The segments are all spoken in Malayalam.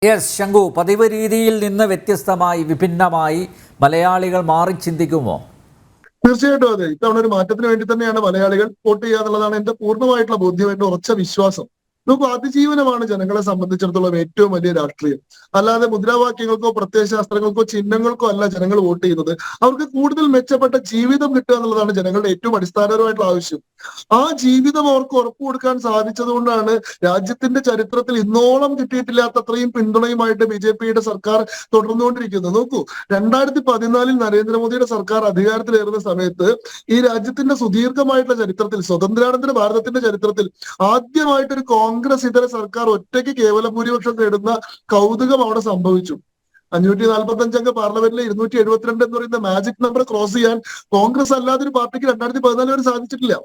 യെസ് ശംഖു, പതിവ് രീതിയിൽ നിന്ന് വ്യത്യസ്തമായി വിഭിന്നമായി മലയാളികൾ മാറി ചിന്തിക്കുമോ? തീർച്ചയായിട്ടും അതെ. ഇത്തവണ ഒരു മാറ്റത്തിന് വേണ്ടി തന്നെയാണ് മലയാളികൾ വോട്ട് ചെയ്യുക എന്നുള്ളതാണ് എന്റെ പൂർണ്ണമായിട്ടുള്ള ബോധ്യം, എന്റെ ഉറച്ച വിശ്വാസം. നോക്കൂ, അതിജീവനമാണ് ജനങ്ങളെ സംബന്ധിച്ചിടത്തോളം ഏറ്റവും വലിയ രാഷ്ട്രീയം. അല്ലാതെ മുദ്രാവാക്യങ്ങൾക്കോ പ്രത്യയശാസ്ത്രങ്ങൾക്കോ ചിഹ്നങ്ങൾക്കോ അല്ല ജനങ്ങൾ വോട്ട് ചെയ്യുന്നത്. അവർക്ക് കൂടുതൽ മെച്ചപ്പെട്ട ജീവിതം കിട്ടുക എന്നുള്ളതാണ് ജനങ്ങളുടെ ഏറ്റവും അടിസ്ഥാനപരമായിട്ടുള്ള ആവശ്യം. ആ ജീവിതം അവർക്ക് ഉറപ്പു കൊടുക്കാൻ സാധിച്ചതുകൊണ്ടാണ് രാജ്യത്തിന്റെ ചരിത്രത്തിൽ ഇന്നോളം കിട്ടിയിട്ടില്ലാത്ത അത്രയും പിന്തുണയുമായിട്ട് ബി.ജെ.പിയുടെ സർക്കാർ തുടർന്നുകൊണ്ടിരിക്കുന്നത്. നോക്കൂ, 2014 നരേന്ദ്രമോദിയുടെ സർക്കാർ അധികാരത്തിലേറുന്ന സമയത്ത് ഈ രാജ്യത്തിന്റെ സുദീർഘമായിട്ടുള്ള ചരിത്രത്തിൽ, സ്വതന്ത്രാനന്തര ഭാരതത്തിന്റെ ചരിത്രത്തിൽ ആദ്യമായിട്ടൊരു കോൺഗ്രസ് ഇതര സർക്കാർ ഒറ്റയ്ക്ക് കേവല ഭൂരിപക്ഷം നേടുന്ന കൗതുകം അവിടെ സംഭവിച്ചു. 545 അംഗ പാർലമെന്റിലെ 272 എന്ന് പറയുന്ന മാജിക് നമ്പർ ക്രോസ് ചെയ്യാൻ കോൺഗ്രസ് അല്ലാതെ ഒരു പാർട്ടിക്ക് 2014 വരെ സാധിച്ചിട്ടില്ല.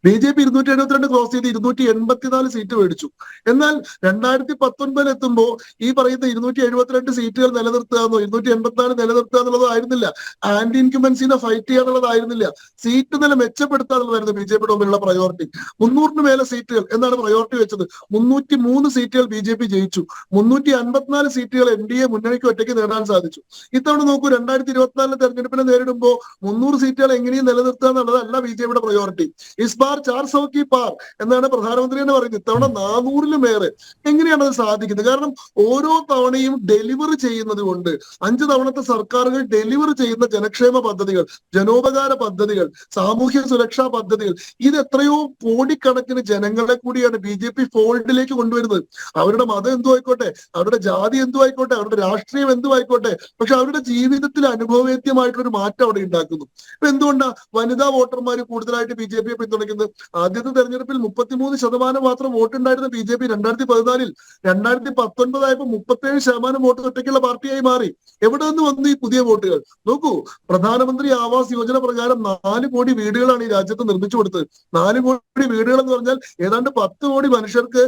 ബി.ജെ.പി 272 ക്രോസ് ചെയ്ത് 284 സീറ്റ് മേടിച്ചു. എന്നാൽ 2019 എത്തുമ്പോൾ ഈ പറയുന്ന 272 സീറ്റുകൾ നിലനിർത്തുകയെന്നോ 284 നിലനിർത്തുക എന്നുള്ളതോ ആയിരുന്നില്ല. ആന്റി ഇൻക്യുമൻസിനെ ഫൈറ്റ് ചെയ്യുക എന്നുള്ളതായിരുന്നില്ല. സീറ്റ് നില മെച്ചപ്പെടുത്തുക എന്നുള്ളതായിരുന്നു ബി.ജെ.പിയുടെ മുമ്പിലുള്ള പ്രയോറിറ്റി. 300 മേലെ സീറ്റുകൾ എന്നാണ് പ്രയോറിറ്റി വെച്ചത്. 303 സീറ്റുകൾ ബി.ജെ.പി ജയിച്ചു. 354 സീറ്റുകൾ എൻ.ഡി.എ മുന്നണിക്ക് ഒറ്റയ്ക്ക് നേടാൻ സാധിച്ചു. ഇത്തവണ നോക്കൂ, 2024 തെരഞ്ഞെടുപ്പിനെ നേരിടുമ്പോൾ 300 സീറ്റുകൾ എങ്ങനെയും നിലനിർത്തുക എന്നുള്ളതല്ല ബി.ജെ.പിയുടെ പ്രയോറിറ്റി. ഇസ് ബാർ 400 കി പാർ എന്നാണ് പ്രധാനമന്ത്രി തന്നെ പറയുന്നത്. ഇത്തവണ 400-ലേറെ. എങ്ങനെയാണ് അത് സാധിക്കുന്നത്? കാരണം ഓരോ തവണയും ഡെലിവർ ചെയ്യുന്നത് കൊണ്ട്, 5 തവണത്തെ സർക്കാരുകൾ ഡെലിവർ ചെയ്യുന്ന ജനക്ഷേമ പദ്ധതികൾ, ജനോപകാര പദ്ധതികൾ, സാമൂഹ്യ സുരക്ഷാ പദ്ധതികൾ, ഇത് എത്രയോ കോടിക്കണക്കിന് ജനങ്ങളെ കൂടിയാണ് ബി.ജെ.പി ഫോൾഡിലേക്ക് കൊണ്ടുവരുന്നത്. അവരുടെ മതം എന്തു ആയിക്കോട്ടെ, അവരുടെ ജാതി എന്തു ആയിക്കോട്ടെ, അവരുടെ രാഷ്ട്രീയം എന്തു ആയിക്കോട്ടെ, പക്ഷെ അവരുടെ ജീവിതത്തിൽ അനുഭവവേദ്യമായിട്ടുള്ള ഒരു മാറ്റം അവിടെ ഉണ്ടാക്കുന്നു. ഇപ്പൊ എന്തുകൊണ്ടാ വനിതാ വോട്ടർമാർ കൂടുതലായിട്ട് ബി.ജെ.പിയെ പിന്തുണയ്ക്കുന്നത്? ആദ്യത്തെ തെരഞ്ഞെടുപ്പിൽ 33% മാത്രം വോട്ടുണ്ടായിരുന്ന ബി.ജെ.പി 2014-ൽ 2019 ആയപ്പോൾ 37% വോട്ട് ഒറ്റയ്ക്കുള്ള പാർട്ടിയായി മാറി. എവിടെ നിന്ന് വന്നു ഈ പുതിയ വോട്ടുകൾ? നോക്കൂ, പ്രധാനമന്ത്രി ആവാസ് യോജന പ്രകാരം 4 കോടി വീടുകളാണ് ഈ രാജ്യത്ത് നിർമ്മിച്ചു കൊടുത്തത്. 4 കോടി വീടുകൾ എന്ന് പറഞ്ഞാൽ ഏതാണ്ട് 10 കോടി മനുഷ്യർക്ക്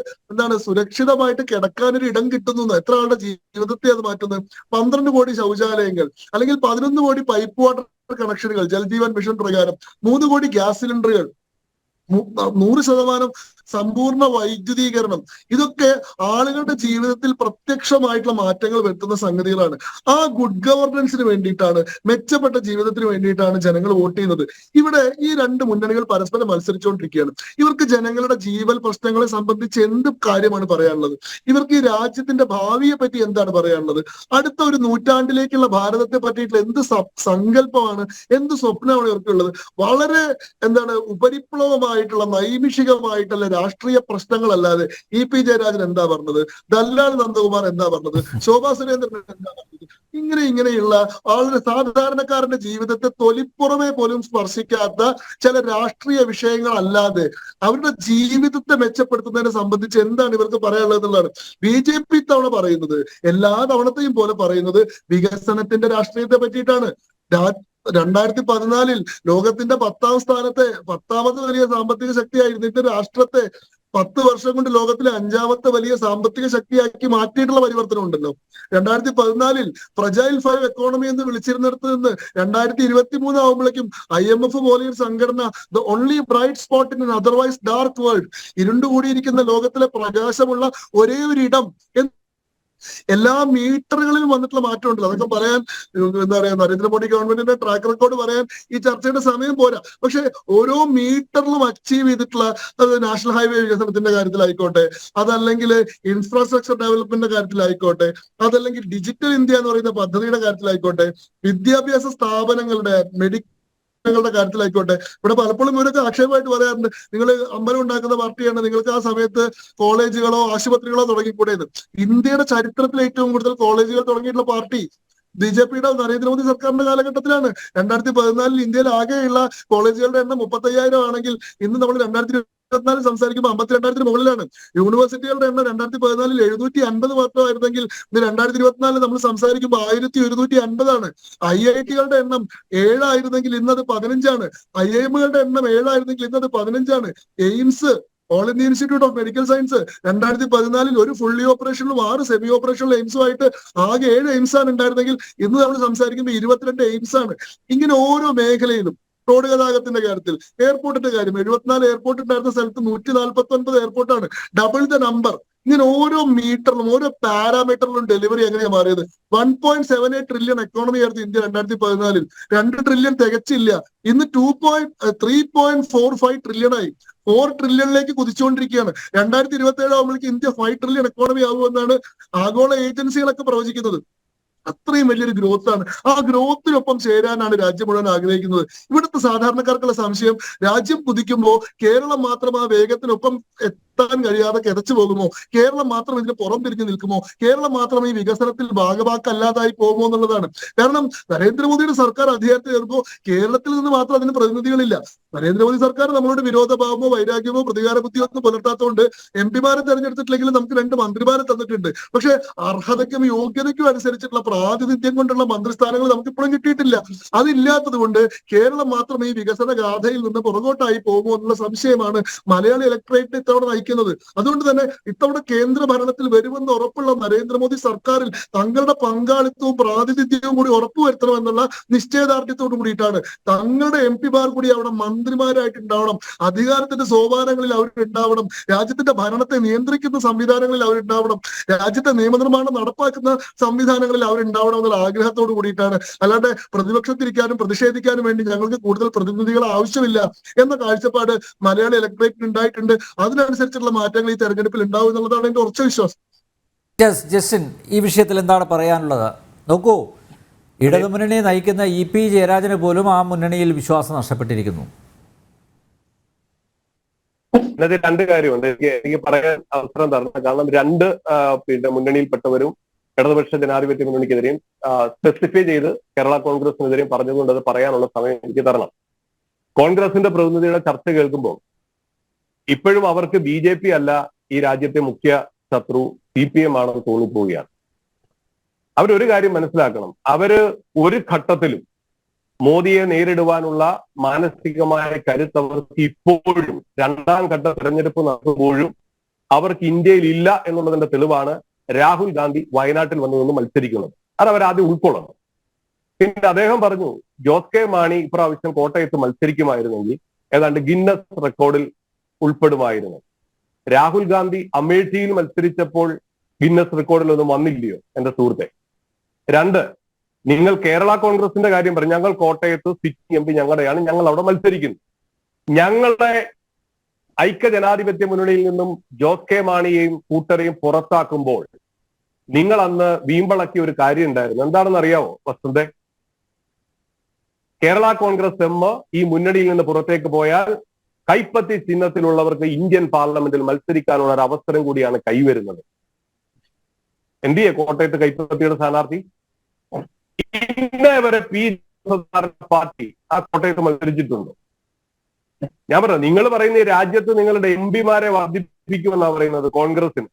സുരക്ഷിതമായിട്ട് കിടക്കാനൊരു ഇടം കിട്ടുന്നു. എത്ര ആളുടെ ജീവിതത്തെ അത് മാറ്റുന്നത്? 12 കോടി ശൗചാലയങ്ങൾ, അല്ലെങ്കിൽ 11 കോടി പൈപ്പ് വാട്ടർ കണക്ഷനുകൾ ജൽജീവൻ മിഷൻ പ്രകാരം, 3 കോടി ഗ്യാസ് സിലിണ്ടറുകൾ, 100% സമ്പൂർണ്ണ വൈദ്യുതീകരണം. ഇതൊക്കെ ആളുകളുടെ ജീവിതത്തിൽ പ്രത്യക്ഷമായിട്ടുള്ള മാറ്റങ്ങൾ വരുത്തുന്ന സംഗതികളാണ്. ആ ഗുഡ് ഗവർണൻസിന് വേണ്ടിയിട്ടാണ്, മെച്ചപ്പെട്ട ജീവിതത്തിന് വേണ്ടിയിട്ടാണ് ജനങ്ങൾ വോട്ട് ചെയ്യുന്നത്. ഇവിടെ ഈ 2 മുന്നണികൾ പരസ്പരം മത്സരിച്ചുകൊണ്ടിരിക്കുകയാണ്. ഇവർക്ക് ജനങ്ങളുടെ ജീവൽ പ്രശ്നങ്ങളെ സംബന്ധിച്ച് എന്ത് കാര്യമാണ് പറയാനുള്ളത്? ഇവർക്ക് ഈ രാജ്യത്തിന്റെ ഭാവിയെ പറ്റി എന്താണ് പറയാനുള്ളത്? അടുത്ത ഒരു നൂറ്റാണ്ടിലേക്കുള്ള ഭാരതത്തെ പറ്റിയിട്ടുള്ള എന്ത് സങ്കല്പമാണ്, എന്ത് സ്വപ്നമാണ് ഇവർക്കുള്ളത്? വളരെ ഉപരിപ്ലവമായിട്ടുള്ള നൈമിഷികമായിട്ടുള്ള രാഷ്ട്രീയ പ്രശ്നങ്ങളല്ലാതെ ഇ.പി. ജയരാജൻ എന്താ പറഞ്ഞത്? ദല്ലാൽ നന്ദകുമാർ എന്താ പറഞ്ഞത്? ശോഭാ സുരേന്ദ്രൻ എന്താ പറഞ്ഞത്? ഇങ്ങനെയുള്ള വളരെ സാധാരണക്കാരന്റെ ജീവിതത്തെ തൊലിപ്പുറമെ പോലും സ്പർശിക്കാത്ത ചില രാഷ്ട്രീയ വിഷയങ്ങൾ അല്ലാതെ അവരുടെ ജീവിതത്തെ മെച്ചപ്പെടുത്തുന്നതിനെ സംബന്ധിച്ച് എന്താണ് ഇവർക്ക് പറയാനുള്ളത് എന്നുള്ളതാണ്. ബി.ജെ.പി തവണ പറയുന്നത്, എല്ലാ തവണത്തെയും പോലെ പറയുന്നത് വികസനത്തിന്റെ രാഷ്ട്രീയത്തെ പറ്റിയിട്ടാണ്. 2014-ൽ ലോകത്തിന്റെ 10ാം സ്ഥാനത്തെ 10ാമത്തെ വലിയ സാമ്പത്തിക ശക്തിയായിരുന്നിട്ട് രാഷ്ട്രത്തെ 10 വർഷം കൊണ്ട് ലോകത്തിലെ 5ാമത്തെ വലിയ സാമ്പത്തിക ശക്തിയാക്കി മാറ്റിയിട്ടുള്ള പരിവർത്തനം ഉണ്ടല്ലോ. 2014-ൽ ഫ്രജൈൽ 5 എക്കോണമി എന്ന് വിളിച്ചിരുന്നിടത്ത് നിന്ന് 2023 ആവുമ്പോഴേക്കും IMF പോലെയൊരു സംഘടന the only bright spot in otherwise dark world, ഇരുണ്ടുകൂടിയിരിക്കുന്ന ലോകത്തിലെ പ്രകാശമുള്ള ഒരേ ഒരു ഇടം, എല്ലാ മീറ്ററുകളിലും വന്നിട്ടുള്ള മാറ്റം ഉണ്ടല്ലോ. അതൊക്കെ പറയാൻ നരേന്ദ്രമോദി ഗവൺമെന്റിന്റെ ട്രാക്ക് റെക്കോർഡ് പറയാൻ ഈ ചർച്ചയുടെ സമയം പോരാ. പക്ഷെ ഓരോ മീറ്ററിലും അച്ചീവ് ചെയ്തിട്ടുള്ള നാഷണൽ ഹൈവേ വികസനത്തിന്റെ കാര്യത്തിലായിക്കോട്ടെ, അതല്ലെങ്കിൽ ഇൻഫ്രാസ്ട്രക്ചർ ഡെവലപ്മെന്റിന്റെ കാര്യത്തിലായിക്കോട്ടെ, അതല്ലെങ്കിൽ ഡിജിറ്റൽ ഇന്ത്യ എന്ന് പറയുന്ന പദ്ധതിയുടെ കാര്യത്തിലായിക്കോട്ടെ, വിദ്യാഭ്യാസ സ്ഥാപനങ്ങളുടെ ങ്ങളുടെ കാര്യത്തിലായിക്കോട്ടെ. ഇവിടെ പലപ്പോഴും ഇവരൊക്കെ ആക്ഷേപമായിട്ട് പറയാറുണ്ട്, നിങ്ങൾ അമ്പലം ഉണ്ടാക്കുന്ന പാർട്ടിയാണ്, നിങ്ങൾക്ക് ആ സമയത്ത് കോളേജുകളോ ആശുപത്രികളോ തുടങ്ങിക്കൂടെയെന്ന്. ഇന്ത്യയുടെ ചരിത്രത്തിൽ ഏറ്റവും കൂടുതൽ കോളേജുകൾ തുടങ്ങിയിട്ടുള്ള പാർട്ടി ബി.ജെ.പിയുടെ നരേന്ദ്രമോദി സർക്കാരിന്റെ കാലഘട്ടത്തിലാണ്. 2014-ൽ ഇന്ത്യയിൽ ആകെയുള്ള കോളേജുകളുടെ എണ്ണം 35,000 ആണെങ്കിൽ ഇന്ന് നമ്മൾ 2024 സംസാരിക്കുമ്പോൾ 52,000-ന് മുകളിലാണ്. യൂണിവേഴ്സിറ്റികളുടെ എണ്ണം 2014-ൽ 750 മാത്രമായിരുന്നെങ്കിൽ ഇന്ന് 2024 നമ്മൾ സംസാരിക്കുമ്പോൾ 1150 IIT-കളുടെ എണ്ണം 7 ആയിരുന്നെങ്കിൽ ഇന്നത് 15. IIM-കളുടെ എണ്ണം 7 ആയിരുന്നെങ്കിൽ ഇന്നത് 15. AIIMS, all India institute of medical science 2014-ൽ ഒരു ഫുള്ളി ഓപ്പറേഷനിലും 6 സെമി ഓപ്പറേഷണൽ എയിംസുമായിട്ട് ആകെ 7 എയിംസ് ആണ് ഉണ്ടായിരുന്നെങ്കിൽ ഇന്ന് നമ്മൾ സംസാരിക്കുമ്പോൾ 22 എയിംസ് ആണ്. ഇങ്ങനെ ഓരോ മേഖലയിലും, റോഡ് ഗതാഗതത്തിന്റെ കാര്യത്തിൽ, എയർപോർട്ടിന്റെ കാര്യം, 74 എയർപോർട്ട് ഉണ്ടായിരുന്ന സ്ഥലത്ത് 149 എയർപോർട്ടാണ്. Double the number. ഇങ്ങനെ ഓരോ മീറ്ററിലും ഓരോ പാരാമീറ്ററിലും ഡെലിവറി എങ്ങനെയാ മാറിയത്? 1.78 ട്രില്യൺ എക്കോണമി ആയിരുന്നു ഇന്ത്യ 2014. 2 ട്രില്യൺ തികച്ചില്ല. ഇന്ന് 3.45 ട്രില്യൺ ആയി. 4 ട്രില്യണിലേക്ക് കുതിച്ചുകൊണ്ടിരിക്കുകയാണ്. 2027 ആകുമ്പോഴേക്ക് ഇന്ത്യ 5 ട്രില്യൺ എക്കോണമി ആകുമെന്നാണ് ആഗോള ഏജൻസികളൊക്കെ പ്രവചിക്കുന്നത്. അത്രയും വലിയൊരു ഗ്രോത്ത് ആണ്. ആ ഗ്രോത്തിനൊപ്പം ചേരാനാണ് രാജ്യം മുഴുവൻ ആഗ്രഹിക്കുന്നത്. ഇവിടുത്തെ സാധാരണക്കാർക്കുള്ള സംശയം, രാജ്യം കുതിക്കുമ്പോൾ കേരളം മാത്രം ആ വേഗത്തിനൊപ്പം എത്താൻ കഴിയാതെ കിതച്ചു പോകുമോ? കേരളം മാത്രം ഇതിന് പുറം തിരിഞ്ഞു നിൽക്കുമോ? കേരളം മാത്രം ഈ വികസനത്തിൽ ഭാഗവാക്കല്ലാതായി പോകുമോ എന്നുള്ളതാണ്. കാരണം നരേന്ദ്രമോദിയുടെ സർക്കാർ അധികാരത്തിൽ ഏറുമ്പോൾ കേരളത്തിൽ നിന്ന് മാത്രം അതിന് പ്രതിനിധികളില്ല. നരേന്ദ്രമോദി സർക്കാർ നമ്മളോട് വിരോധഭാവമോ വൈരാഗ്യമോ പ്രതികാര ബുദ്ധിയോ ഒന്നും പുലർത്താത്തതുകൊണ്ട് എംപിമാരെ തെരഞ്ഞെടുത്തിട്ടില്ലെങ്കിലും നമുക്ക് 2 മന്ത്രിമാരെ തന്നിട്ടുണ്ട്. പക്ഷെ അർഹതയ്ക്കും യോഗ്യതയ്ക്കും അനുസരിച്ചിട്ടുള്ള പ്രാതിനിധ്യം കൊണ്ടുള്ള മന്ത്രിസ്ഥാനങ്ങൾ നമുക്ക് ഇപ്പോഴും കിട്ടിയിട്ടില്ല. അതില്ലാത്തത് കൊണ്ട് കേരളം മാത്രം ഈ വികസന ഗാഥയിൽ നിന്ന് പുറകോട്ടായി പോകുമോ എന്നുള്ള സംശയമാണ് മലയാളി ഇലക്ട്രേറ്റ് ഇത്തവണ നയിക്കുന്നത്. അതുകൊണ്ട് തന്നെ ഇത്തവണ കേന്ദ്ര ഭരണത്തിൽ വരുമെന്ന് ഉറപ്പുള്ള നരേന്ദ്രമോദി സർക്കാരിൽ തങ്ങളുടെ പങ്കാളിത്തവും പ്രാതിനിധ്യവും കൂടി ഉറപ്പുവരുത്തണമെന്നുള്ള നിശ്ചയദാർഢ്യത്തോടു കൂടിയിട്ടാണ് തങ്ങളുടെ എംപിമാർ കൂടി അവിടെ മന്ത്രിമാരായിട്ടുണ്ടാവണം, അധികാരത്തിന്റെ സോപാനങ്ങളിൽ അവരുണ്ടാവണം, രാജ്യത്തിന്റെ ഭരണത്തെ നിയന്ത്രിക്കുന്ന സംവിധാനങ്ങളിൽ അവരുണ്ടാവണം, രാജ്യത്തെ നിയമനിർമ്മാണം നടപ്പാക്കുന്ന സംവിധാനങ്ങളിൽ അവരുണ്ടാവണം എന്നുള്ള ആഗ്രഹത്തോട് കൂടിയിട്ടാണ്. അല്ലാണ്ട് പ്രതിപക്ഷത്തിരിക്കാനും പ്രതിഷേധിക്കാനും വേണ്ടി ഞങ്ങൾക്ക് കൂടുതൽ പ്രതിനിധികൾ ആവശ്യമില്ല എന്ന കാഴ്ചപ്പാട് മലയാളി ഇലക്ട്രേറ്റിന് ഉണ്ടായിട്ടുണ്ട്. അതിനനുസരിച്ചുള്ള മാറ്റങ്ങൾ ഈ തെരഞ്ഞെടുപ്പിൽ ഉണ്ടാവും എന്നുള്ളതാണ് എന്റെ ഉറച്ച വിശ്വാസം. ജസ്റ്റിൻ, ഈ വിഷയത്തിൽ എന്താണ് പറയാനുള്ളത്? നോക്കൂ, ഇടതുമുന്നണി നയിക്കുന്ന EP ജയരാജന് പോലും ആ മുന്നണിയിൽ വിശ്വാസം നഷ്ടപ്പെട്ടിരിക്കുന്നു. ഇതിനകത്ത് 2 കാര്യമുണ്ട് എനിക്ക് പറയാൻ അവസരം തരണം. കാരണം 2 മുന്നണിയിൽപ്പെട്ടവരും ഇടതുപക്ഷ ജനാധിപത്യ മുന്നണിക്കെതിരെയും സ്പെസിഫൈ ചെയ്ത് കേരള കോൺഗ്രസിനെതിരെയും പറഞ്ഞതുകൊണ്ട് അത് പറയാനുള്ള സമയം എനിക്ക് തരണം. കോൺഗ്രസിന്റെ പ്രതിനിധിയുടെ ചർച്ച കേൾക്കുമ്പോൾ ഇപ്പോഴും അവർക്ക് BJP അല്ല ഈ രാജ്യത്തെ മുഖ്യ ശത്രു, CPM ആണെന്ന് തോന്നിപ്പോവുകയാണ്. അവരൊരു കാര്യം മനസ്സിലാക്കണം, അവര് ഒരു ഘട്ടത്തിലും മോദിയെ നേരിടുവാനുള്ള മാനസികമായ കരുത്ത് അവർക്ക് ഇപ്പോഴും 2ാം ഘട്ട തെരഞ്ഞെടുപ്പ് നടത്തുമ്പോഴും അവർക്ക് ഇന്ത്യയിൽ ഇല്ല എന്നുള്ളതിന്റെ തെളിവാണ് രാഹുൽ ഗാന്ധി വയനാട്ടിൽ വന്നു മത്സരിക്കുന്നത്. അത് അവരാദ്യം ഉൾക്കൊള്ളണം. പിന്നെ അദ്ദേഹം പറഞ്ഞു, ജോസ് കെ മാണി ഇപ്രാവശ്യം കോട്ടയത്ത് മത്സരിക്കുമായിരുന്നെങ്കിൽ ഏതാണ്ട് ഗിന്നസ് റെക്കോർഡിൽ ഉൾപ്പെടുമായിരുന്നു. രാഹുൽ ഗാന്ധി അമേഠിയിൽ മത്സരിച്ചപ്പോൾ ഗിന്നസ് റെക്കോർഡിൽ ഒന്നും വന്നില്ലയോ എന്റെ സുഹൃത്തെ? 2, നിങ്ങൾ കേരള കോൺഗ്രസിന്റെ കാര്യം പറഞ്ഞു. ഞങ്ങൾ കോട്ടയത്ത് സിറ്റിംഗ് MP ഞങ്ങളുടെയാണ്, ഞങ്ങൾ അവിടെ മത്സരിക്കുന്നു. ഞങ്ങളുടെ ഐക്യ ജനാധിപത്യ മുന്നണിയിൽ നിന്നും ജോസ് കെ മാണിയെയും കൂട്ടരെയും പുറത്താക്കുമ്പോൾ നിങ്ങൾ അന്ന് വീമ്പളക്കിയ ഒരു കാര്യം ഉണ്ടായിരുന്നു. എന്താണെന്ന് അറിയാവോ വസന്തേ? കേരള കോൺഗ്രസ് M ഈ മുന്നണിയിൽ നിന്ന് പുറത്തേക്ക് പോയാൽ കൈപ്പത്തി ചിഹ്നത്തിലുള്ളവർക്ക് ഇന്ത്യൻ പാർലമെന്റിൽ മത്സരിക്കാനുള്ള ഒരു അവസരം കൂടിയാണ് കൈവരുന്നത്. എന്തിയെ കോട്ടയത്ത് കൈപ്പത്തിയുടെ സ്ഥാനാർത്ഥി? ഇന്നേ വരെ പാർട്ടി ആ കോട്ടയത്ത് മത്സരിച്ചിട്ടുണ്ടോ? ഞാൻ പറഞ്ഞു, നിങ്ങൾ പറയുന്ന ഈ രാജ്യത്ത് നിങ്ങളുടെ MPമാരെ വർദ്ധിപ്പിക്കുമെന്നാണ് പറയുന്നത് കോൺഗ്രസിന്.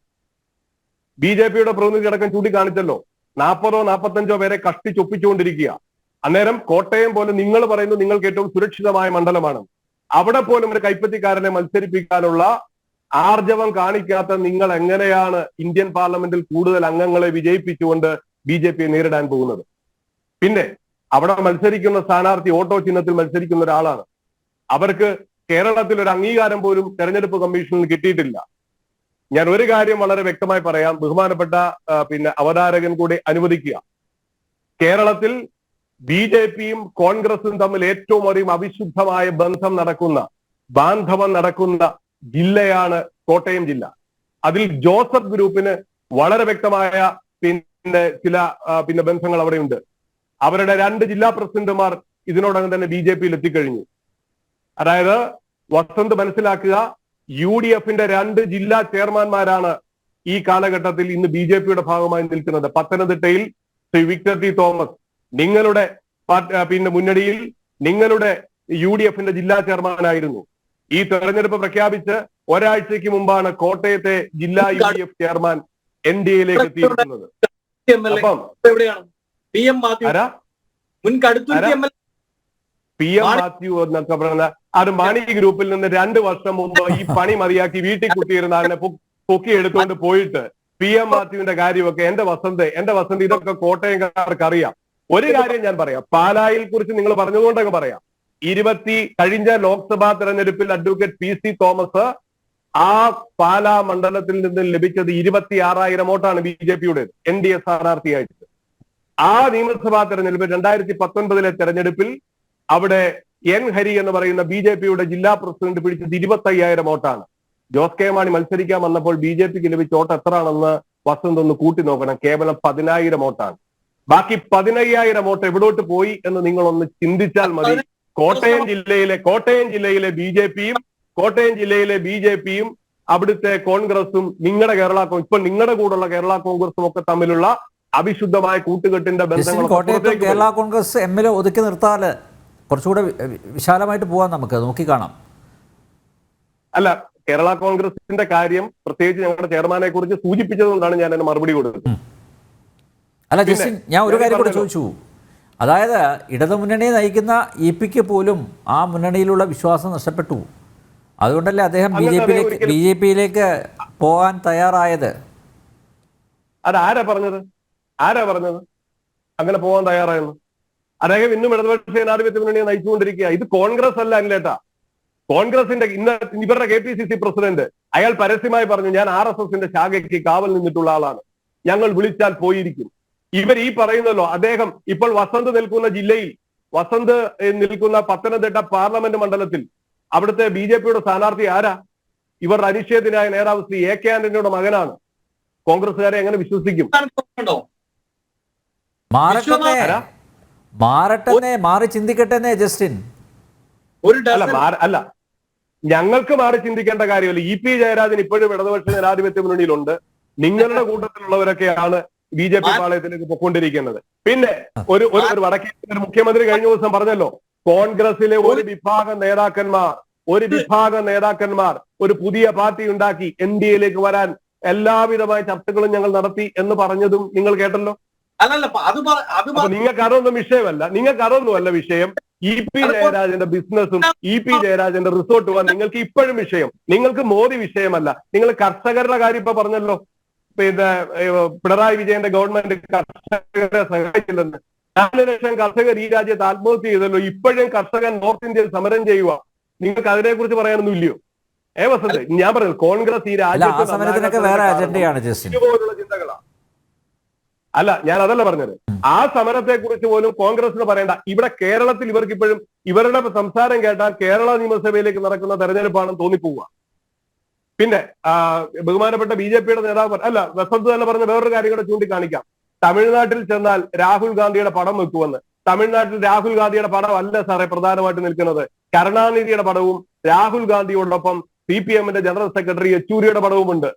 BJPയുടെ പ്രതിനിധി അടക്കം ചൂണ്ടിക്കാണിച്ചല്ലോ, 40ഓ 45ഓ പേരെ കഷ്ടിച്ചൊപ്പിച്ചുകൊണ്ടിരിക്കുക. അന്നേരം കോട്ടയം പോലെ നിങ്ങൾ പറയുന്നത് നിങ്ങൾക്ക് ഏറ്റവും സുരക്ഷിതമായ മണ്ഡലമാണ്. അവിടെ പോലും ഒരു കൈപ്പത്തിക്കാരനെ മത്സരിപ്പിക്കാനുള്ള ആർജവം കാണിക്കാത്ത നിങ്ങൾ എങ്ങനെയാണ് ഇന്ത്യൻ പാർലമെന്റിൽ കൂടുതൽ അംഗങ്ങളെ വിജയിപ്പിച്ചുകൊണ്ട് BJPയെ നേരിടാൻ പോകുന്നത്? പിന്നെ അവിടെ മത്സരിക്കുന്ന സ്ഥാനാർത്ഥി ഓട്ടോ ചിഹ്നത്തിൽ മത്സരിക്കുന്ന ഒരാളാണ്. അവർക്ക് കേരളത്തിൽ ഒരു അംഗീകാരം പോലും തെരഞ്ഞെടുപ്പ് കമ്മീഷനിൽ കിട്ടിയിട്ടില്ല. ഞാൻ ഒരു കാര്യം വളരെ വ്യക്തമായി പറയാം, ബഹുമാനപ്പെട്ട അവതാരകൻ കൂടി അനുവദിക്കുക. കേരളത്തിൽ BJPയും കോൺഗ്രസും തമ്മിൽ ഏറ്റവും അധികം അവിശുദ്ധമായ ബാന്ധവം നടക്കുന്ന ജില്ലയാണ് കോട്ടയം ജില്ല. അതിൽ ജോസഫ് ഗ്രൂപ്പിന് വളരെ വ്യക്തമായ ചില ബന്ധങ്ങൾ അവിടെയുണ്ട്. അവരുടെ 2 ജില്ലാ പ്രസിഡന്റുമാർ ഇതിനോടകം തന്നെ BJPയിൽ എത്തിക്കഴിഞ്ഞു. അതായത് വസന്ത് മനസ്സിലാക്കുക, UDFന്റെ 2 ജില്ലാ ചെയർമാൻമാരാണ് ഈ കാലഘട്ടത്തിൽ ഇന്ന് BJPയുടെ ഭാഗമായി നിൽക്കുന്നത്. പത്തനംതിട്ടയിൽ ശ്രീ വിക്ടർ ടി തോമസ് നിങ്ങളുടെ മുന്നണിയിൽ നിങ്ങളുടെ UDFന്റെ ജില്ലാ ചെയർമാനായിരുന്നു. ഈ തെരഞ്ഞെടുപ്പ് പ്രഖ്യാപിച്ച് ഒരാഴ്ചയ്ക്ക് മുമ്പാണ് കോട്ടയത്തെ ജില്ലാ UDF ചെയർമാൻ NDAയിലേക്ക് എത്തിയിരിക്കുന്നത്. അപ്പം PM മാത്യു എന്നൊക്കെ പറഞ്ഞ അത് മാണി ഗ്രൂപ്പിൽ നിന്ന് 2 വർഷം മുമ്പ് ഈ പണി മതിയാക്കി വീട്ടിൽ കുത്തിയിരുന്ന അതിനെ പൊക്കി എടുത്തുകൊണ്ട് പോയിട്ട് PM മാത്യുവിന്റെ കാര്യമൊക്കെ എന്റെ വസന്ത് ഇതൊക്കെ കോട്ടയംകാർക്ക് അറിയാം. ഒരു കാര്യം ഞാൻ പറയാം, പാലായിൽ കുറിച്ച് നിങ്ങൾ പറഞ്ഞതുകൊണ്ടൊക്കെ പറയാം. കഴിഞ്ഞ ലോക്സഭാ തെരഞ്ഞെടുപ്പിൽ അഡ്വക്കേറ്റ് PC തോമസ് ആ പാലാ മണ്ഡലത്തിൽ നിന്ന് ലഭിച്ചത് 26,000 വോട്ടാണ് BJPയുടെ NDA സ്ഥാനാർത്ഥിയായിട്ട്. ആ നിയമസഭാ തെരഞ്ഞെടുപ്പിൽ 2019 തെരഞ്ഞെടുപ്പിൽ അവിടെ N ഹരി എന്ന് പറയുന്ന BJPയുടെ ജില്ലാ പ്രസിഡന്റ് പിടിച്ചത് 25,000 വോട്ടാണ്. ജോസ് കെ മാണി മത്സരിക്കാൻ വന്നപ്പോൾ BJPക്ക് ലഭിച്ച വോട്ട് എത്രയാണെന്ന് വസന്ത് ഒന്ന് കൂട്ടി നോക്കണം. കേവലം 10,000 വോട്ടാണ്. ബാക്കി 15,000 വോട്ട് എവിടോട്ട് പോയി എന്ന് നിങ്ങളൊന്ന് ചിന്തിച്ചാൽ മതി. കോട്ടയം ജില്ലയിലെ BJPയും അവിടുത്തെ കോൺഗ്രസും ഇപ്പൊ നിങ്ങളുടെ കൂടെയുള്ള കേരള കോൺഗ്രസും ഒക്കെ തമ്മിലുള്ള അവിശുദ്ധമായ കൂട്ടുകെട്ടിന്റെ ബന്ധങ്ങൾ കോട്ടയത്ത് കേരള കോൺഗ്രസ് എമ്മിൽ ഒതുക്കി നിർത്താല് കുറച്ചുകൂടെ വിശാലമായിട്ട് പോവാൻ നമുക്ക് നോക്കിക്കാണാം. അല്ല, കേരള കോൺഗ്രസിന്റെ കാര്യം പ്രത്യേകിച്ച് ഞങ്ങളുടെ ചെയർമാനെ കുറിച്ച് സൂചിപ്പിച്ചതുകൊണ്ടാണ് ഞാൻ അതിന് മറുപടി കൊടുത്തത്. അല്ല ജസ്റ്റിൻ, ഞാൻ ഒരു കാര്യം കൂടെ ചോദിച്ചു. അതായത് ഇടതുമുന്നണിയെ നയിക്കുന്ന EPക്ക് പോലും ആ മുന്നണിയിലുള്ള വിശ്വാസം നഷ്ടപ്പെട്ടു. അതുകൊണ്ടല്ലേ അദ്ദേഹം BJPയിലേക്ക് പോകാൻ തയ്യാറായത്? ആരാ പറഞ്ഞത് അങ്ങനെ പോകാൻ തയ്യാറായെന്ന്? അദ്ദേഹം ഇന്നും ഇടതുപക്ഷ ജനാധിപത്യ മുന്നണിയെ നയിച്ചുകൊണ്ടിരിക്കുക. ഇത് കോൺഗ്രസ് അല്ല അല്ലേട്ടാ. കോൺഗ്രസിന്റെ ഇവരുടെ KPCC പ്രസിഡന്റ് അയാൾ പരസ്യമായി പറഞ്ഞു, ഞാൻ RSSന്റെ ശാഖയ്ക്ക് കാവൽ നിന്നിട്ടുള്ള ആളാണ്, ഞങ്ങൾ വിളിച്ചാൽ പോയിരിക്കും. ഇവർ ഈ പറയുന്നല്ലോ, അദ്ദേഹം ഇപ്പോൾ വസന്ത് നിൽക്കുന്ന പത്തനംതിട്ട പാർലമെന്റ് മണ്ഡലത്തിൽ അവിടുത്തെ BJPയുടെ സ്ഥാനാർത്ഥി ആരാ? ഇവരുടെ അനിശ്ചയത്തിനായ നേതാവ് ശ്രീ AK ആന്റണിയുടെ മകനാണ്. കോൺഗ്രസ്സുകാരെ എങ്ങനെ വിശ്വസിക്കും? മാറി ചിന്തിക്കട്ടെ ജസ്റ്റിൻ. അല്ല, ഞങ്ങൾക്ക് മാറി ചിന്തിക്കേണ്ട കാര്യമല്ല. EP ജയരാജൻ ഇപ്പോഴും ഇടതുപക്ഷ ജനാധിപത്യ മുന്നണിയിലുണ്ട്. നിങ്ങളുടെ കൂട്ടത്തിലുള്ളവരൊക്കെയാണ് BJP പാളയത്തിലേക്ക് പൊക്കൊണ്ടിരിക്കുന്നത്. പിന്നെ ഒരു വടക്കേ മുഖ്യമന്ത്രി കഴിഞ്ഞ ദിവസം പറഞ്ഞല്ലോ, കോൺഗ്രസിലെ ഒരു വിഭാഗം നേതാക്കന്മാർ ഒരു പുതിയ പാർട്ടി ഉണ്ടാക്കി NDAയിലേക്ക് വരാൻ എല്ലാവിധമായ ചർച്ചകളും ഞങ്ങൾ നടത്തി എന്ന് പറഞ്ഞതും നിങ്ങൾ കേട്ടല്ലോ. നിങ്ങൾക്ക് അതൊന്നും വിഷയമല്ല. വിഷയം EP ജയരാജന്റെ ബിസിനസ്സും EP ജയരാജന്റെ റിസോർട്ട് പോകാൻ നിങ്ങൾക്ക് ഇപ്പോഴും വിഷയം. നിങ്ങൾക്ക് മോദി വിഷയമല്ല. നിങ്ങൾ കർഷകരുടെ കാര്യം ഇപ്പൊ പറഞ്ഞല്ലോ, പിന്നെ പിണറായി വിജയന്റെ ഗവൺമെന്റ് കർഷകരെ സഹായിച്ചില്ലെന്ന്. 4 ലക്ഷം കർഷകർ ഈ രാജ്യത്ത് ആത്മഹത്യ ചെയ്തല്ലോ. ഇപ്പോഴും കർഷകൻ നോർത്ത് ഇന്ത്യയിൽ സമരം ചെയ്യുക. നിങ്ങൾക്ക് അതിനെ കുറിച്ച് പറയാനൊന്നും ഇല്ലയോ? വസന്ത്, ഞാൻ പറഞ്ഞു കോൺഗ്രസ് ഈ രാജ്യത്ത് ചിന്തകളാണ്. അല്ല, ഞാൻ അതല്ല പറഞ്ഞത്. ആ സമരത്തെ കുറിച്ച് പോലും കോൺഗ്രസിന് പറയേണ്ട. ഇവിടെ കേരളത്തിൽ ഇവർക്ക് ഇപ്പോഴും ഇവരുടെ സംസാരം കേട്ടാൽ കേരള നിയമസഭയിലേക്ക് നടക്കുന്ന തെരഞ്ഞെടുപ്പാണെന്ന് തോന്നിപ്പോവുക. പിന്നെ ബഹുമാനപ്പെട്ട BJPയുടെ നേതാവ് വസന്ത് തന്നെ പറഞ്ഞ വേറൊരു കാര്യം കൂടെ ചൂണ്ടിക്കാണിക്കാം. തമിഴ്നാട്ടിൽ ചെന്നാൽ രാഹുൽ ഗാന്ധിയുടെ പടം വെക്കുമെന്ന്. തമിഴ്നാട്ടിൽ രാഹുൽ ഗാന്ധിയുടെ പടം അല്ല സാറേ പ്രധാനമായിട്ട് നിൽക്കുന്നത്. കരുണാനിധിയുടെ പടവും രാഹുൽ ഗാന്ധിയോടൊപ്പം CPMന്റെ ജനറൽ സെക്രട്ടറി യെച്ചൂരിയുടെ പടവുമുണ്ട്.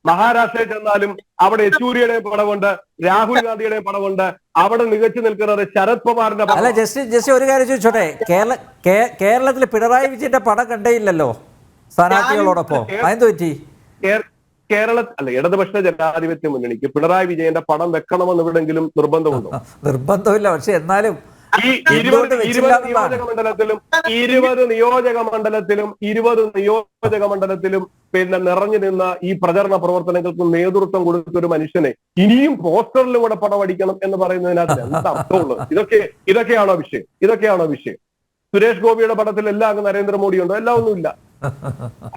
മഹാരാഷ്ട്രയിൽ ചെന്നാലും അവിടെ യെച്ചൂരിയുടെ പടമുണ്ട്, രാഹുൽ ഗാന്ധിയുടെ പടമുണ്ട്. അവിടെ മികച്ചു നിൽക്കുന്നത് ശരത് പവാറിന്റെ പടം. അല്ല ജസ്റ്റ് ഒരു കാര്യം ചോദിച്ചോട്ടെ, കേരളത്തിൽ പിണറായി വിജയന്റെ പടം കണ്ടേയില്ലല്ലോ സ്ഥാനാർത്ഥികളോടൊപ്പം. അതെന്ത് പറ്റി? ഇടതുപക്ഷ ജനാധിപത്യ മുന്നണിക്ക് പിണറായി വിജയന്റെ പടം വെക്കണമെന്ന് എവിടെങ്കിലും നിർബന്ധമുണ്ടോ? നിർബന്ധമില്ല. പക്ഷെ എന്നാലും ഈ 20 നിയോജക മണ്ഡലത്തിലും പിന്നെ നിറഞ്ഞു നിന്ന ഈ പ്രചരണ പ്രവർത്തനങ്ങൾക്ക് നേതൃത്വം കൊടുത്തൊരു മനുഷ്യനെ ഇനിയും പോസ്റ്ററിലൂടെ പടം അടിക്കണം എന്ന് പറയുന്നതിനകത്ത് എന്താ അർത്ഥമുള്ളത്? ഇതൊക്കെയാണോ വിഷയം? സുരേഷ് ഗോപിയുടെ പടത്തിൽ എല്ലാം അങ്ങ് നരേന്ദ്രമോദി ഉണ്ടോ? എല്ലാം ഒന്നുമില്ല.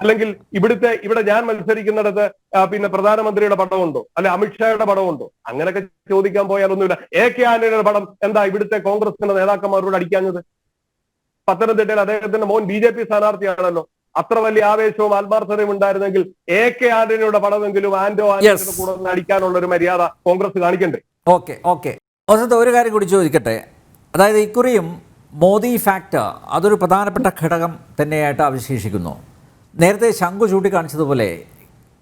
അല്ലെങ്കിൽ ഇവിടെ ഞാൻ മത്സരിക്കുന്നിടത്ത് പിന്നെ പ്രധാനമന്ത്രിയുടെ പടമുണ്ടോ? അല്ലെ അമിത്ഷായുടെ പടമുണ്ടോ? അങ്ങനെയൊക്കെ ചോദിക്കാൻ പോയാലൊന്നുമില്ല. AK ആന്റണിയുടെ പടം എന്താ ഇവിടുത്തെ കോൺഗ്രസിന്റെ നേതാക്കന്മാരോട് അടിക്കാഞ്ഞത്? പത്തനംതിട്ടയിൽ അദ്ദേഹത്തിന്റെ മോൻ BJP സ്ഥാനാർത്ഥിയാണല്ലോ. അത്ര വലിയ ആവേശവും ആത്മാർത്ഥതയും ഉണ്ടായിരുന്നെങ്കിൽ AK ആന്റണിയുടെ പടമെങ്കിലും ആന്റണിയുടെ കൂടെ അടിക്കാനുള്ള ഒരു മര്യാദ കോൺഗ്രസ് കാണിക്കണ്ടേ? ഓക്കെ ഒരു കാര്യം കൂടി ചോദിക്കട്ടെ. അതായത് ഇക്കുറിയും മോദി ഫാക്ടർ അതൊരു പ്രധാനപ്പെട്ട ഘടകം തന്നെയായിട്ട് അവശേഷിക്കുന്നു. നേരത്തെ ശംഖു ചൂണ്ടിക്കാണിച്ചതുപോലെ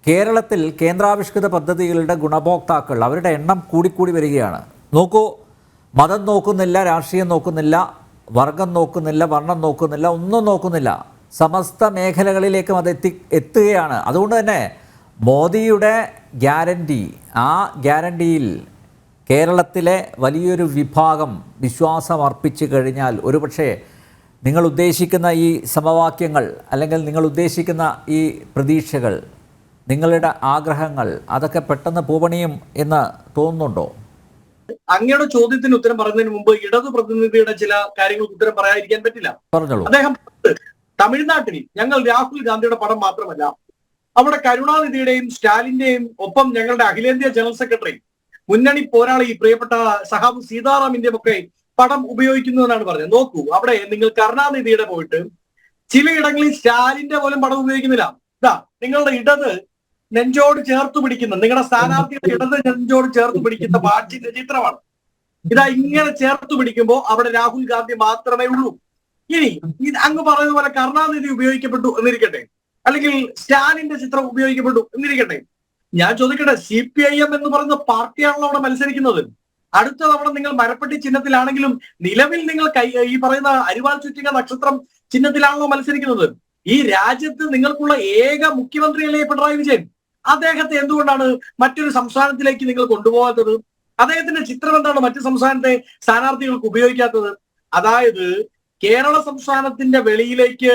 കേരളത്തിൽ കേന്ദ്രാവിഷ്കൃത പദ്ധതികളുടെ ഗുണഭോക്താക്കൾ അവരുടെ എണ്ണം കൂടിക്കൂടി വരികയാണ്. നോക്കൂ, മതം നോക്കുന്നില്ല, രാഷ്ട്രീയം നോക്കുന്നില്ല, വർഗം നോക്കുന്നില്ല, വർണ്ണം നോക്കുന്നില്ല, ഒന്നും നോക്കുന്നില്ല. സമസ്ത മേഖലകളിലേക്കും അത് എത്തുകയാണ്. അതുകൊണ്ട് തന്നെ മോദിയുടെ ഗ്യാരണ്ടി, ആ ഗ്യാരണ്ടിയിൽ കേരളത്തിലെ വലിയൊരു വിഭാഗം വിശ്വാസം അർപ്പിച്ചു കഴിഞ്ഞാൽ ഒരുപക്ഷെ നിങ്ങൾ ഉദ്ദേശിക്കുന്ന ഈ സമവാക്യങ്ങൾ അല്ലെങ്കിൽ നിങ്ങൾ ഉദ്ദേശിക്കുന്ന ഈ പ്രതീക്ഷകൾ, നിങ്ങളുടെ ആഗ്രഹങ്ങൾ അതൊക്കെ പെട്ടെന്ന് പൂവണിയും എന്ന് തോന്നുന്നുണ്ടോ? അങ്ങയുടെ ചോദ്യത്തിന് ഉത്തരം പറയുന്നതിന് മുമ്പ് ഇടതു പ്രതിനിധിയുടെ ചില കാര്യങ്ങൾക്ക് ഉത്തരം പറയാതിരിക്കാൻ പറ്റില്ല. പറഞ്ഞോളൂ. അദ്ദേഹം തമിഴ്നാട്ടിൽ ഞങ്ങൾ രാഹുൽ ഗാന്ധിയുടെ പടം മാത്രമല്ല അവിടെ കരുണാനിധിയുടെയും സ്റ്റാലിന്റെയും ഒപ്പം ഞങ്ങളുടെ അഖിലേന്ത്യാ ജനറൽ സെക്രട്ടറി മുന്നണി പോരാളി പ്രിയപ്പെട്ട സഹാബ് സീതാറാമിന്റെയും ഒക്കെ പടം ഉപയോഗിക്കുന്നു എന്നാണ് പറഞ്ഞത്. നോക്കൂ, അവിടെ നിങ്ങൾ കരുണാനിധിയുടെ പോയിട്ട് ചിലയിടങ്ങളിൽ സ്റ്റാലിന്റെ പോലും പടം ഉപയോഗിക്കുന്നില്ല. ഇതാ നിങ്ങളുടെ ഇടത് നെഞ്ചോട് ചേർത്ത് പിടിക്കുന്ന, നിങ്ങളുടെ സ്ഥാനാർത്ഥിയുടെ ഇടത് നെഞ്ചോട് ചേർത്ത് പിടിക്കുന്ന ബാഡ്ജിന്റെ ചിത്രമാണ്. ഇതാ ഇങ്ങനെ ചേർത്ത് പിടിക്കുമ്പോൾ അവിടെ രാഹുൽ ഗാന്ധി മാത്രമേ ഉള്ളൂ. ഇനി അങ്ങ് പറയുന്ന പോലെ കരുണാനിധി ഉപയോഗിക്കപ്പെട്ടു എന്നിരിക്കട്ടെ, അല്ലെങ്കിൽ സ്റ്റാലിന്റെ ചിത്രം ഉപയോഗിക്കപ്പെട്ടു എന്നിരിക്കട്ടെ, ഞാൻ ചോദിക്കട്ടെ, CPIM എന്ന് പറയുന്ന പാർട്ടിയാണല്ലോ അവിടെ മത്സരിക്കുന്നത്. അടുത്ത തവണ നിങ്ങൾ മരപ്പെട്ടി ചിഹ്നത്തിലാണെങ്കിലും നിലവിൽ നിങ്ങൾ ഈ പറയുന്ന അരിവാൾ ചുറ്റിക നക്ഷത്രം ചിഹ്നത്തിലാണല്ലോ മത്സരിക്കുന്നത്. ഈ രാജ്യത്ത് നിങ്ങൾക്കുള്ള ഏക മുഖ്യമന്ത്രിയല്ലേ പിണറായി വിജയൻ? അദ്ദേഹത്തെ എന്തുകൊണ്ടാണ് മറ്റൊരു സംസ്ഥാനത്തിലേക്ക് നിങ്ങൾ കൊണ്ടുപോകാത്തത്? അദ്ദേഹത്തിന്റെ ചിത്രം എന്താണ് മറ്റു സംസ്ഥാനത്തെ സ്ഥാനാർത്ഥികൾക്ക് ഉപയോഗിക്കാത്തത്? അതായത് കേരള സംസ്ഥാനത്തിന്റെ വെളിയിലേക്ക്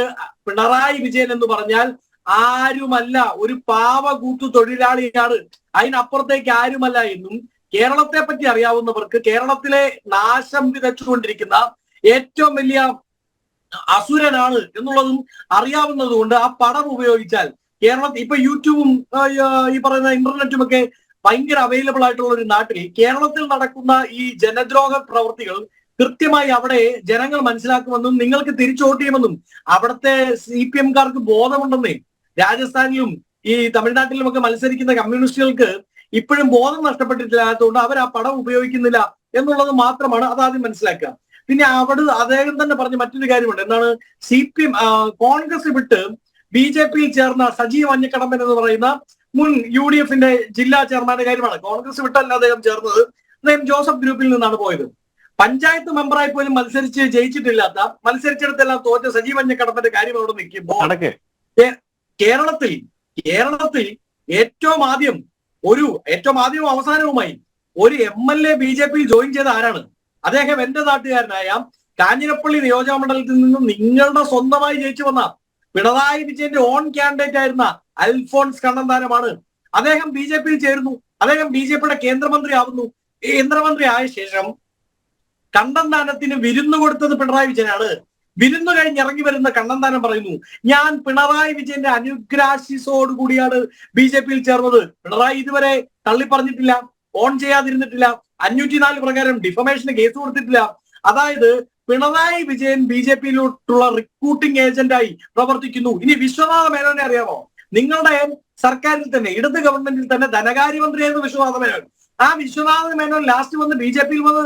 പിണറായി വിജയൻ എന്ന് പറഞ്ഞാൽ ആരുമല്ല, ഒരു പാവകൂത്തു തൊഴിലാളിയാണ്, അതിനപ്പുറത്തേക്ക് ആരുമല്ല എന്നും കേരളത്തെ പറ്റി അറിയാവുന്നവർക്ക് കേരളത്തിലെ നാശം വിതച്ചുകൊണ്ടിരിക്കുന്ന ഏറ്റവും വലിയ അസുരനാണ് എന്നുള്ളതും അറിയാവുന്നത് കൊണ്ട് ആ പടം ഉപയോഗിച്ചാൽ കേരളത്തിൽ ഇപ്പൊ യൂട്യൂബും ഈ പറയുന്ന ഇന്റർനെറ്റും ഒക്കെ ഭയങ്കര അവൈലബിൾ ആയിട്ടുള്ള ഒരു നാട്ടിൽ കേരളത്തിൽ നടക്കുന്ന ഈ ജനദ്രോഹ പ്രവൃത്തികൾ കൃത്യമായി അവിടെ ജനങ്ങൾ മനസ്സിലാക്കുമെന്നും നിങ്ങൾക്ക് തിരിച്ചു വോട്ട് ചെയ്യുമെന്നും അവിടുത്തെ CPM-കാർക്ക് ബോധമുണ്ടെന്നേ. രാജസ്ഥാനിലും ഈ തമിഴ്നാട്ടിലും ഒക്കെ മത്സരിക്കുന്ന കമ്മ്യൂണിസ്റ്റുകൾക്ക് ഇപ്പോഴും ബോധം നഷ്ടപ്പെട്ടിട്ടില്ലാത്തതുകൊണ്ട് അവർ ആ പടം ഉപയോഗിക്കുന്നില്ല എന്നുള്ളത് മാത്രമാണ്. അതാദ്യം മനസ്സിലാക്കുക. പിന്നെ അദ്ദേഹം തന്നെ പറഞ്ഞ മറ്റൊരു കാര്യമുണ്ട്. എന്താണ്? CPM കോൺഗ്രസ് വിട്ട് BJP-യിൽ ചേർന്ന സജീവ് മഞ്ഞക്കടമ്പൻ എന്ന് പറയുന്ന മുൻ UDF-ന്റെ ജില്ലാ ചെയർമാന്റെ കാര്യമാണ്. കോൺഗ്രസ് വിട്ടല്ല അദ്ദേഹം ചേർന്നത്, അദ്ദേഹം ജോസഫ് ഗ്രൂപ്പിൽ നിന്നാണ് പോയത്. പഞ്ചായത്ത് മെമ്പറായി പോലും മത്സരിച്ച് ജയിച്ചിട്ടില്ലാത്ത, മത്സരിച്ചിടത്തെല്ലാം തോറ്റ സജീവ് മഞ്ഞക്കടമ്പന്റെ കാര്യം അവിടെ നിൽക്കുമ്പോൾ കേരളത്തിൽ ഏറ്റവും ആദ്യവും അവസാനവുമായി ഒരു MLA BJP-യിൽ ജോയിൻ ചെയ്ത ആരാണ്? അദ്ദേഹം എന്റെ നാട്ടുകാരനായ കാഞ്ഞിരപ്പള്ളി നിയോജകമണ്ഡലത്തിൽ നിന്നും നിങ്ങളുടെ സ്വന്തമായി ജയിച്ചു വന്ന പിണറായി വിജയന്റെ ഓൺ കാൻഡിഡേറ്റ് ആയിരുന്ന അൽഫോൺസ് കണ്ണന്താനമാണ്. അദ്ദേഹം BJP-യിൽ ചേരുന്നു. അദ്ദേഹം BJP-യുടെ കേന്ദ്രമന്ത്രി ആവുന്നു. കേന്ദ്രമന്ത്രി ആയ ശേഷം കണ്ണന്താനത്തിന് വിരുന്നു കൊടുത്തത് പിണറായി വിജയനാണ്. വിരുന്നു കഴിഞ്ഞ് ഇറങ്ങി വരുന്ന കണ്ണന്താനം പറയുന്നു, ഞാൻ പിണറായി വിജയന്റെ അനുഗ്രാശിസോടുകൂടിയാണ് BJP-യിൽ ചേർന്നത്. പിണറായി ഇതുവരെ തള്ളി പറഞ്ഞിട്ടില്ല, ഓൺ ചെയ്യാതിരുന്നിട്ടില്ല, 504 പ്രകാരം ഡിഫമേഷന് കേസ് കൊടുത്തിട്ടില്ല. അതായത് പിണറായി വിജയൻ BJP-യിലോട്ടുള്ള റിക്രൂട്ടിംഗ് ഏജന്റായി പ്രവർത്തിക്കുന്നു. ഇനി വിശ്വനാഥ മേനോനെ അറിയാമോ? നിങ്ങളുടെ സർക്കാരിൽ തന്നെ, ഇടത് ഗവൺമെന്റിൽ തന്നെ ധനകാര്യമന്ത്രിയായിരുന്നു വിശ്വനാഥ മേനോൻ. ആ വിശ്വനാഥ മേനോൻ ലാസ്റ്റ് വന്ന് BJP-യിൽ വന്ന്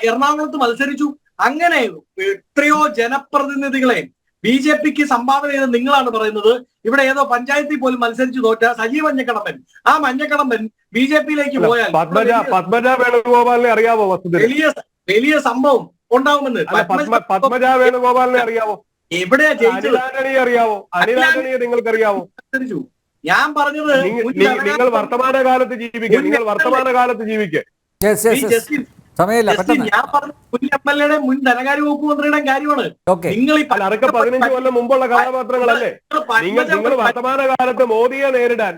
എറണാകുളത്ത് മത്സരിച്ചു. അങ്ങനെ എത്രയോ ജനപ്രതിനിധികളെ BJP-ക്ക് സംഭാവന ചെയ്ത് നിങ്ങളാണ് പറയുന്നത്. ഇവിടെ ഏതോ പഞ്ചായത്തിൽ പോലും മത്സരിച്ചു തോറ്റ സജീവ് മഞ്ഞക്കടമ്പൻ, ആ മഞ്ഞക്കടമ്പൻ BJP-യിലേക്ക് പോയാൽ പത്മജ വേണുഗോപാലിനെ അറിയാമോ? വലിയ സംഭവം ഉണ്ടാവുമെന്ന്. പത്മജ വേണുഗോപാലിനെ അറിയാമോ? എവിടെയാ ജയിച്ചത്? അറിയാവോ? അനിലാന്റണിയെ നിങ്ങൾക്ക് അറിയാവോ? ഞാൻ പറഞ്ഞത് നിങ്ങൾ വർത്തമാനകാലത്ത് ജീവിക്കുക. സമയമില്ല, ഞാൻ പറഞ്ഞ മുൻ MLA-യുടെ മുൻ ധനകാര്യ വകുപ്പ് മന്ത്രിയുടെ കാര്യമാണ്. നിങ്ങൾ അതൊക്കെ 15 കൊല്ലം മുമ്പുള്ള കഥാപാത്രങ്ങളല്ലേ? നിങ്ങൾ വർത്തമാനകാലത്ത് മോദിയെ നേരിടാൻ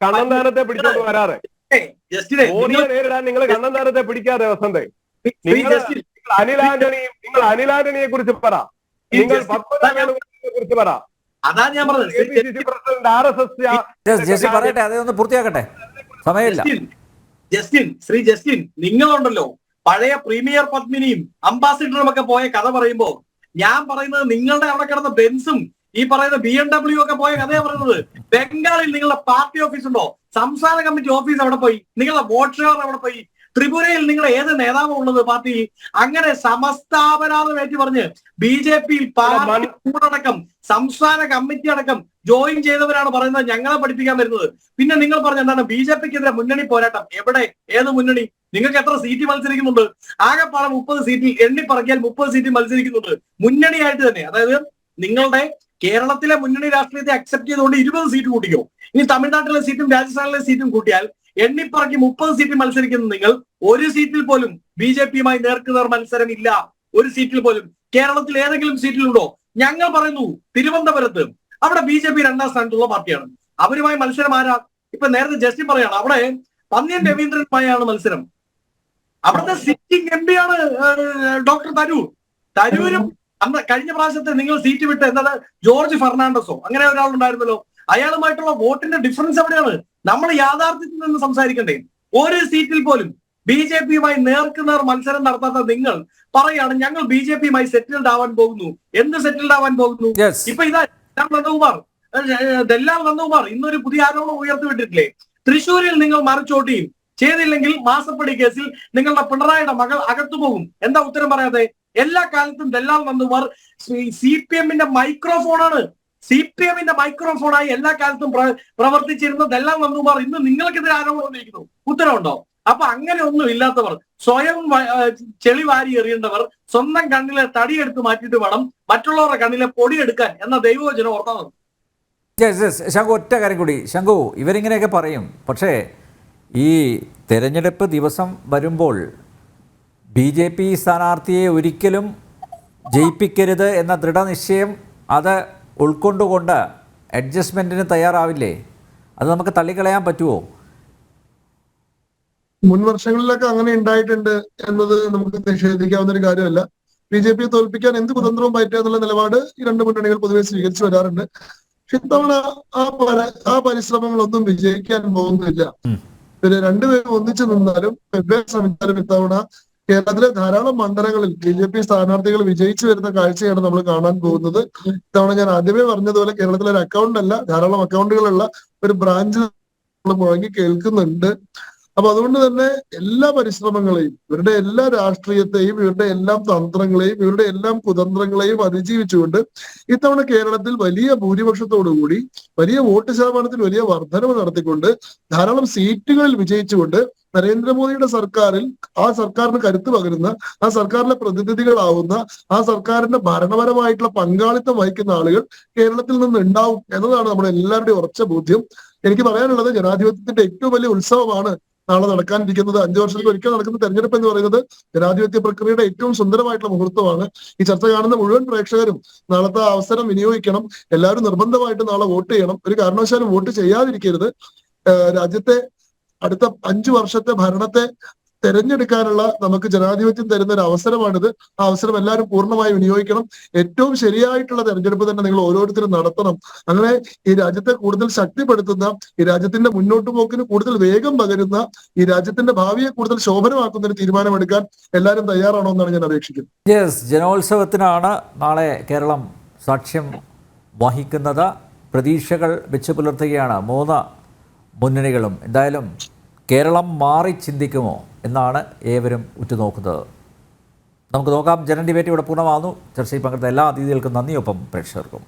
കണ്ണന്താനത്തെ പിടിച്ചോണ്ട് വരാതെ, മോദിയെ നേരിടാൻ നിങ്ങൾ കണ്ണന്താനത്തെ പിടിക്കാതെ വസന്തേ. നിങ്ങൾ അനിലാന്റണിയെ കുറിച്ച് പറ, നിങ്ങൾ കുറിച്ച് പറ. അതാ ഞാൻ പറഞ്ഞത്. പറയട്ടെ, അതൊന്ന് പൂർത്തിയാക്കട്ടെ, സമയമില്ല. ജസ്റ്റിൻ നിങ്ങളുണ്ടല്ലോ, പഴയ പ്രീമിയർ പത്മിനിയും അംബാസിഡറും ഒക്കെ പോയ കഥ പറയുമ്പോ ഞാൻ പറയുന്നത് നിങ്ങളുടെ അവിടെ കിടന്ന ബെൻസും ഈ പറയുന്ന BMW ഒക്കെ പോയ കഥയാണ് പറയുന്നത്. ബംഗാളിൽ നിങ്ങളുടെ പാർട്ടി ഓഫീസ് ഉണ്ടോ? സംസ്ഥാന കമ്മിറ്റി ഓഫീസ് അവിടെ പോയി. നിങ്ങളുടെ വോട്ട് ഷെയർ അവിടെ പോയി. ത്രിപുരയിൽ നിങ്ങൾ ഏത് നേതാവാണ് ഉള്ളത് പാർട്ടിയിൽ? അങ്ങനെ സമസ്താപരാധം ഏറ്റു പറഞ്ഞ് BJP-യിൽ പാർട്ടി കൂടടക്കം സംസ്ഥാന കമ്മിറ്റി അടക്കം ജോയിൻ ചെയ്തവരാണ് പറയുന്നത് ഞങ്ങളെ പഠിപ്പിക്കാൻ വരുന്നത്. പിന്നെ നിങ്ങൾ പറഞ്ഞ എന്താണ് BJP-ക്കെതിരെ മുന്നണി പോരാട്ടം? എവിടെ? ഏത് മുന്നണി? നിങ്ങൾക്ക് എത്ര സീറ്റ് മത്സരിക്കുന്നുണ്ട്? ആകെപ്പാടെ 30 സീറ്റിൽ എണ്ണിപ്പറക്കിയാൽ 30 സീറ്റ് മത്സരിക്കുന്നുണ്ട് മുന്നണിയായിട്ട് തന്നെ. അതായത് നിങ്ങളുടെ കേരളത്തിലെ മുന്നണി രാഷ്ട്രീയത്തെ അക്സെപ്റ്റ് ചെയ്തുകൊണ്ട് 20 സീറ്റ് കൂട്ടിക്കോ. ഇനി തമിഴ്നാട്ടിലെ സീറ്റും രാജസ്ഥാനിലെ സീറ്റും കൂട്ടിയാൽ എണ്ണിപ്പറക്കി 30 സീറ്റിൽ മത്സരിക്കുന്ന നിങ്ങൾ ഒരു സീറ്റിൽ പോലും BJP-യുമായി നേർക്കുനേർ മത്സരമില്ല. ഒരു സീറ്റിൽ പോലും. കേരളത്തിൽ ഏതെങ്കിലും സീറ്റിലുണ്ടോ? ഞങ്ങൾ പറയുന്നു തിരുവനന്തപുരത്ത് അവിടെ BJP 2ാം സ്ഥാനത്തുള്ള പാർട്ടിയാണ്. അവരുമായി മത്സരം ആരാ? ഇപ്പൊ നേരത്തെ ജസ്റ്റിൻ പറയാണ്, അവിടെ പന്ന്യൻ രവീന്ദ്രനുമായാണ് മത്സരം. അവിടുത്തെ സിറ്റിംഗ് MP ആണ് ഡോക്ടർ തരൂരും. അന്ന് കഴിഞ്ഞ പ്രാവശ്യത്തെ നിങ്ങൾ സീറ്റ് വിട്ട് എന്നത് ജോർജ് ഫെർണാണ്ടസോ അങ്ങനെ ഒരാളുണ്ടായിരുന്നല്ലോ. അയാളുമായിട്ടുള്ള വോട്ടിന്റെ ഡിഫറൻസ് എവിടെയാണ്? നമ്മൾ യാഥാർത്ഥ്യത്തിൽ നിന്ന് സംസാരിക്കണ്ടേ? ഒരു സീറ്റിൽ പോലും ബി ജെ പിയുമായി നേർക്കുനേർ മത്സരം നടത്താത്ത നിങ്ങൾ പറയാണ് ഞങ്ങൾ ബി ജെ പിയുമായി സെറ്റിൽഡ് ആവാൻ പോകുന്നു. എന്ത് സെറ്റിൽഡ് ആവാൻ പോകുന്നു? Yes. ഇപ്പൊ ഇതാ ദല്ലാൽ നന്ദകുമാർ ഇന്നൊരു പുതിയ ആരോപണം ഉയർത്തിവിട്ടിട്ടില്ലേ? തൃശ്ശൂരിൽ നിങ്ങൾ മറിച്ചോട്ടിയും ചെയ്തില്ലെങ്കിൽ മാസപ്പടി കേസിൽ നിങ്ങളുടെ പിണറായിയുടെ മകൾ അകത്തു പോകും. എന്താ ഉത്തരം പറയാതെ? എല്ലാ കാലത്തും ദല്ലാൽ നന്ദകുമാർ സി പി എമ്മിന്റെ മൈക്രോഫോണാണ്. സി പി എമ്മിന്റെ മൈക്രോഫോണായി എല്ലാ കാലത്തും പ്രവർത്തിച്ചിരുന്ന ദല്ലാൽ നന്ദകുമാർ ഇന്ന് നിങ്ങൾക്കെതിരെ ആരോപണം ഉന്നയിക്കുന്നു. ഉത്തരവുണ്ടോ? അപ്പൊ അങ്ങനെ ഒന്നും ഇല്ലാത്തവർ, സ്വയം ചെളി വാരി എറിയേണ്ടവർ സ്വന്തം കണ്ണിലെ തടിയെടുത്ത് മാറ്റിയിട്ട് വേണം മറ്റുള്ളവരുടെ കണ്ണിലെ പൊടിയെടുക്കാൻ എന്ന ദൈവവചനം ഓർത്താൽ. ശംഖു, ഒറ്റ കാര്യം കൂടി. ശംഖു, ഇവരിങ്ങനെയൊക്കെ പറയും, പക്ഷേ ഈ തെരഞ്ഞെടുപ്പ് ദിവസം വരുമ്പോൾ ബി ജെ പി സ്ഥാനാർത്ഥിയെ ഒരിക്കലും ജയിപ്പിക്കരുത് എന്ന ദൃഢനിശ്ചയം അത് ഉൾക്കൊണ്ടുകൊണ്ട് അഡ്ജസ്റ്റ്മെൻറ്റിന് തയ്യാറാവില്ലേ? അത് നമുക്ക് തള്ളിക്കളയാൻ പറ്റുമോ? മുൻ വർഷങ്ങളിലൊക്കെ അങ്ങനെ ഉണ്ടായിട്ടുണ്ട് എന്നത് നമുക്ക് നിഷേധിക്കാവുന്ന ഒരു കാര്യമല്ല. ബി ജെ പിയെ തോൽപ്പിക്കാൻ എന്ത് കുതന്ത്രവും പറ്റുക എന്നുള്ള നിലപാട് ഈ രണ്ട് മുന്നണികൾ പൊതുവെ സ്വീകരിച്ചു വരാറുണ്ട്. പക്ഷെ ഇത്തവണ ആ പരിശ്രമങ്ങളൊന്നും വിജയിക്കാൻ പോകുന്നില്ല. പിന്നെ രണ്ടുപേരും ഒന്നിച്ചു നിന്നാലും വെവ്വേറെ ശ്രമിച്ചാലും ഇത്തവണ കേരളത്തിലെ ധാരാളം മണ്ഡലങ്ങളിൽ ബി ജെ പി സ്ഥാനാർത്ഥികൾ വിജയിച്ചു വരുന്ന കാഴ്ചയാണ് നമ്മൾ കാണാൻ പോകുന്നത്. ഇത്തവണ ഞാൻ ആദ്യമേ പറഞ്ഞതുപോലെ കേരളത്തിലെ ഒരു അക്കൗണ്ട് അല്ല, ധാരാളം അക്കൗണ്ടുകളുള്ള ഒരു ബ്രാഞ്ച് മുഴങ്ങി കേൾക്കുന്നുണ്ട്. അപ്പൊ അതുകൊണ്ട് തന്നെ എല്ലാ പരിശ്രമങ്ങളെയും, ഇവരുടെ എല്ലാ രാഷ്ട്രീയത്തെയും, ഇവരുടെ എല്ലാം തന്ത്രങ്ങളെയും, ഇവരുടെ എല്ലാം കുതന്ത്രങ്ങളെയും അതിജീവിച്ചുകൊണ്ട് ഇത്തവണ കേരളത്തിൽ വലിയ ഭൂരിപക്ഷത്തോടുകൂടി വലിയ വോട്ട് ശതമാനത്തിൽ വലിയ വർധനവ് നടത്തിക്കൊണ്ട് ധാരാളം സീറ്റുകളിൽ വിജയിച്ചുകൊണ്ട് നരേന്ദ്രമോദിയുടെ സർക്കാരിൽ, ആ സർക്കാരിന് കരുത്ത് പകരുന്ന, ആ സർക്കാരിലെ പ്രതിനിധികളാവുന്ന, ആ സർക്കാരിന്റെ ഭരണപരമായിട്ടുള്ള പങ്കാളിത്തം വഹിക്കുന്ന ആളുകൾ കേരളത്തിൽ നിന്ന് ഉണ്ടാവും എന്നതാണ് നമ്മുടെ എല്ലാവരുടെയും ഉറച്ച ബോധ്യം. എനിക്ക് പറയാനുള്ളത്, ജനാധിപത്യത്തിന്റെ ഏറ്റവും വലിയ ഉത്സവമാണ് നാളെ നടക്കാനിരിക്കുന്നത്. 5 വർഷത്തിൽ ഒരിക്കൽ നടക്കുന്ന തെരഞ്ഞെടുപ്പ് എന്ന് പറയുന്നത് ജനാധിപത്യ പ്രക്രിയയുടെ ഏറ്റവും സുന്ദരമായിട്ടുള്ള മുഹൂർത്തമാണ്. ഈ ചർച്ച കാണുന്ന മുഴുവൻ പ്രേക്ഷകരും നാളത്തെ അവസരം വിനിയോഗിക്കണം. എല്ലാവരും നിർബന്ധമായിട്ട് നാളെ വോട്ട് ചെയ്യണം. ഒരു കാരണവശാലും വോട്ട് ചെയ്യാതിരിക്കരുത്. രാജ്യത്തെ അടുത്ത 5 വർഷത്തെ ഭരണത്തെ തെരഞ്ഞെടുക്കാനുള്ള നമുക്ക് ജനാധിപത്യം തരുന്ന ഒരു അവസരമാണിത്. ആ അവസരം എല്ലാവരും പൂർണ്ണമായി വിനിയോഗിക്കണം. ഏറ്റവും ശരിയായിട്ടുള്ള തെരഞ്ഞെടുപ്പ് തന്നെ നിങ്ങൾ ഓരോരുത്തരും നടത്തണം. അങ്ങനെ ഈ രാജ്യത്തെ കൂടുതൽ ശക്തിപ്പെടുത്തുന്ന, ഈ രാജ്യത്തിന്റെ മുന്നോട്ട് പോക്കിന് കൂടുതൽ വേഗം പകരുന്ന, ഈ രാജ്യത്തിന്റെ ഭാവിയെ കൂടുതൽ ശോഭനമാക്കുന്ന ഒരു തീരുമാനമെടുക്കാൻ എല്ലാവരും തയ്യാറാണോ എന്നാണ് ഞാൻ അപേക്ഷിക്കുന്നത്. ജനോത്സവത്തിനാണ് നാളെ കേരളം സാക്ഷ്യം വഹിക്കുന്നത്. പ്രതീക്ഷകൾ വെച്ച് പുലർത്തുകയാണ് 3 മുന്നണികളും. എന്തായാലും കേരളം മാറി ചിന്തിക്കുമോ എന്നാണ് ഏവരും ഉറ്റുനോക്കുന്നത്. നമുക്ക് നോക്കാം. ജനറൽ ഡിബേറ്റ് ഇവിടെ പൂർണ്ണമാകുന്നു. ചർച്ചയിൽ പങ്കെടുത്ത എല്ലാ അതിഥികൾക്കും നന്ദി, ഒപ്പം പ്രേക്ഷകർക്കും.